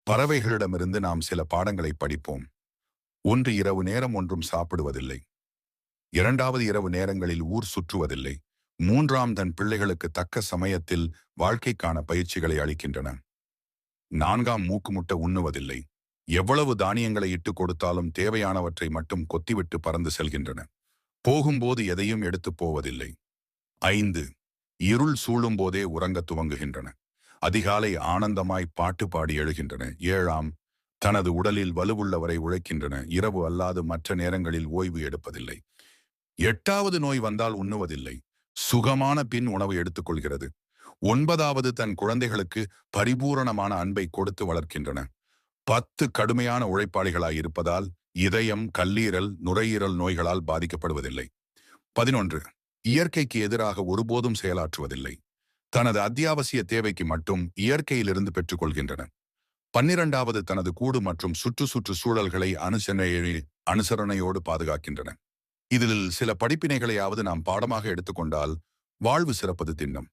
பறவைகளிடமிருந்து நாம் சில பாடங்களை படிப்போம். ஒன்று, இரவு நேரம் ஒன்றும் சாப்பிடுவதில்லை. இரண்டாவது, இரவு நேரங்களில் ஊர் சுற்றுவதில்லை. மூன்றாம், தன் பிள்ளைகளுக்கு தக்க சமயத்தில் வாழ்க்கைக்கான பயிற்சிகளை அளிக்கின்றன. நான்காம், மூக்குமுட்ட உண்ணுவதில்லை. எவ்வளவு தானியங்களை இட்டுக் கொடுத்தாலும் தேவையானவற்றை மட்டும் கொத்திவிட்டு பறந்து செல்கின்றன. போகும்போது எதையும் எடுத்துப் போவதில்லை. 5, இருள் சூழும் போதே உறங்கத் துவங்குகின்றன. அதிகாலை ஆனந்தமாய் பாட்டு பாடி எழுகின்றன. 7ஆம், தனது உடலில் வலுவுள்ளவரை உழைக்கின்றன. இரவு அல்லாது மற்ற நேரங்களில் ஓய்வு எடுப்பதில்லை. 8வது, நோய் வந்தால் உண்ணுவதில்லை. சுகமான பின் உணவு எடுத்துக்கொள்கிறது. 9வது, தன் குழந்தைகளுக்கு பரிபூரணமான அன்பை கொடுத்து வளர்க்கின்றன. 10, கடுமையான உழைப்பாளிகளாய் இருப்பதால் இதயம், கல்லீரல், நுரையீரல் நோய்களால் பாதிக்கப்படுவதில்லை. 11, இயற்கைக்கு எதிராக ஒருபோதும் செயலாற்றுவதில்லை. தனது அத்தியாவசிய தேவைக்கு மட்டும் இயற்கையிலிருந்து பெற்றுக்கொள்கின்றன. 12வது, தனது கூடு மற்றும் சுற்று சூழல்களை அனுசரணையோடு பாதுகாக்கின்றன. இதில் சில படிப்பினைகளையாவது நாம் பாடமாக எடுத்துக்கொண்டால் வாழ்வு சிறப்பது திண்ணம்.